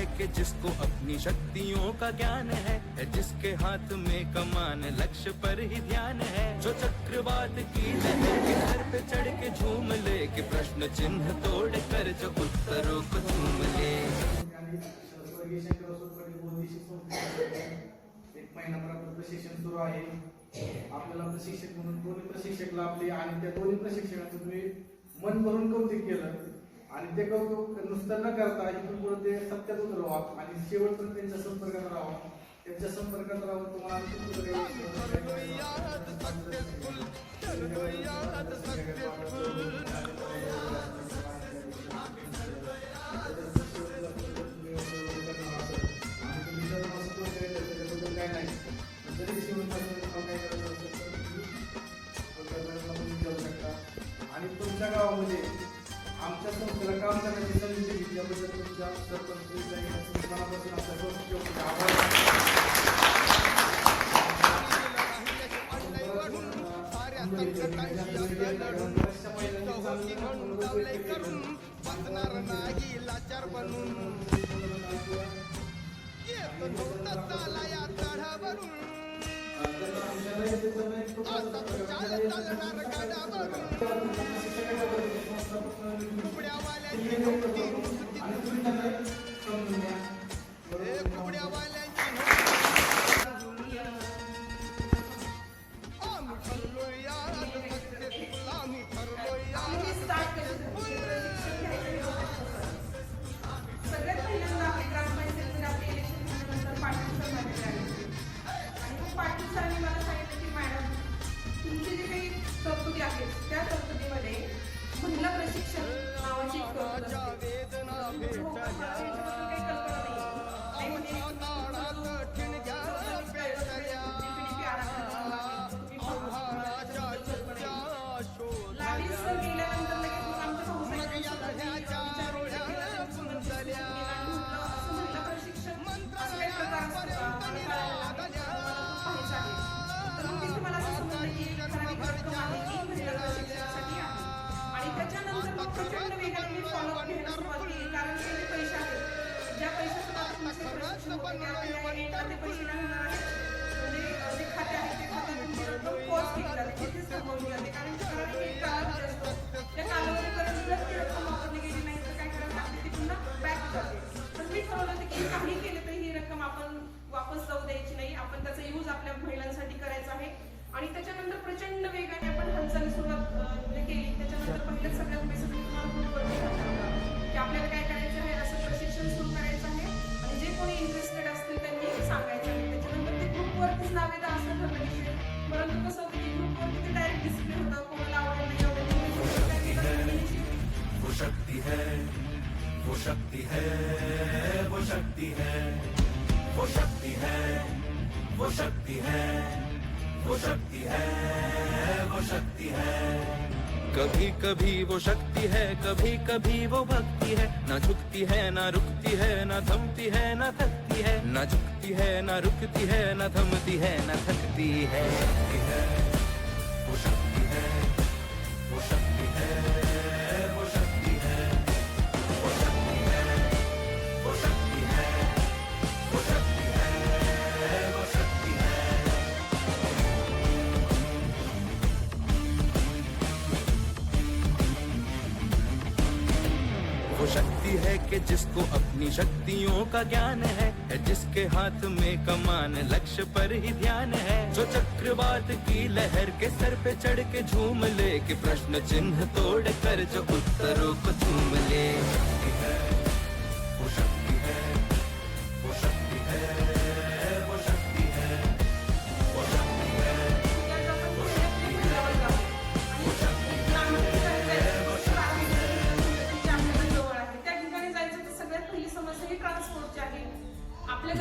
है कि जिसको अपनी शक्तियों का ज्ञान है, जिसके हाथ में कमान लक्ष्य पर ही ध्यान है, जो चक्रवात की लहर के सर पे चढ़ के झूम ले, कि प्रश्न चिन्ह तोड़ कर जो उत्तरों को झूम ले। एक महिनाभरात प्रशिक्षण सुरू आहे। आपल्याला प्रशिक्षक म्हणून दोन्ही प्रशिक्षक लाभले आणि त्या दोन्ही प्रशिक्षकांचं तुम्ही मन भरून कौतुक केलं आणि ते कौतुक नुसतं न करता इथून पुढे ते सत्यात उतरवा आणि शेवटपर्यंत त्यांच्या संपर्कात राहा, त्यांच्या संपर्कात राहून तुम्हाला आणि तुमच्या गावामध्ये आमच्या संस्थेला काम करण्याची संधी दिली त्याबद्दल तुमच्या सरपंच मनापासून आपल्या वापस जाऊ द्यायची नाही, आपण त्याचा यूज आपल्या महिलांसाठी करायचा आहे। आणि त्याच्यानंतर प्रचंड वेगाने आपण हालचाली सुरुवात केली। त्याच्यानंतर पहिलेच सगळ्यात पैसे तुम्हाला ग्रुपवरती की आपल्याला काय करायचं आहे, असं प्रशिक्षण सुरू करायचं आहे आणि जे कोणी इंटरेस्टेड असतील त्यांनी सांगायचं आहे। त्याच्यानंतर ते ग्रुपवरतीच नावेदा असं ठरलं विषय, परंतु कसं होतं की ग्रुपवरती ते डायरेक्ट डिस्प्ले होतं, कोणाला आवडेल नाही आवडेल। वो शक्ति है, वो शक्ति है, वो शक्ति है, वो शक्ति है, वो शक्ति है, वो शक्ति है, वो शक्ति है। कभी कभी वो शक्ति है, कभी कभी वो भक्ति है, ना झुकती है ना रुकती है, ना थमती है ना थकती है, ना झुकती है ना रुकती है, ना थमती है ना थकती है। वो शक्ति है, वो शक्ति है, वो शक्ति है, वो शक्ति है, वो शक्ति है, वो शक्ति है, वो शक्ति है। वो शक्ति है कि जिसको अपनी शक्तियों का ज्ञान है, जिसके हाथ में कमान लक्ष्य पर ही ध्यान है, जो चक्रवात की लहर के सर पे चढ़ के झूम ले, कि प्रश्न चिन्ह तोड़ कर जो उत्तरों को झूम ले। वो शक्ति है, वो शक्ति है, वो शक्ति है, वो शक्ति है, वो शक्ति है, वो शक्ति है, वो शक्ति है। त्या ठिकाणी जायचं तर सगळ्यात पहिली समस्या ही ट्रान्सपोर्टची आहे।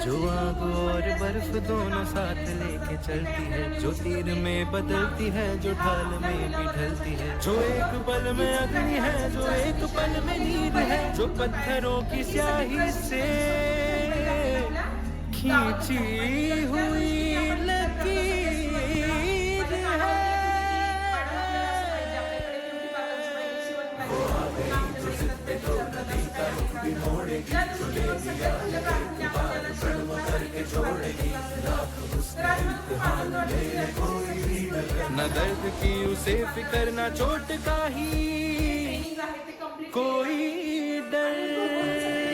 जो आग और बर्फ दोनों साथ लेके चलती है, जो तीर में बदलती है, जो ढाल में भी ढलती है, जो एक पल में अग्नि है, जो एक पल में नींद है, जो पत्थरों की स्याही से खींची हुई लकीर है। न दर्द की उसे फिकर न चोट का ही ट्रेनिंग आहे ते कम्प्लीट कोई डर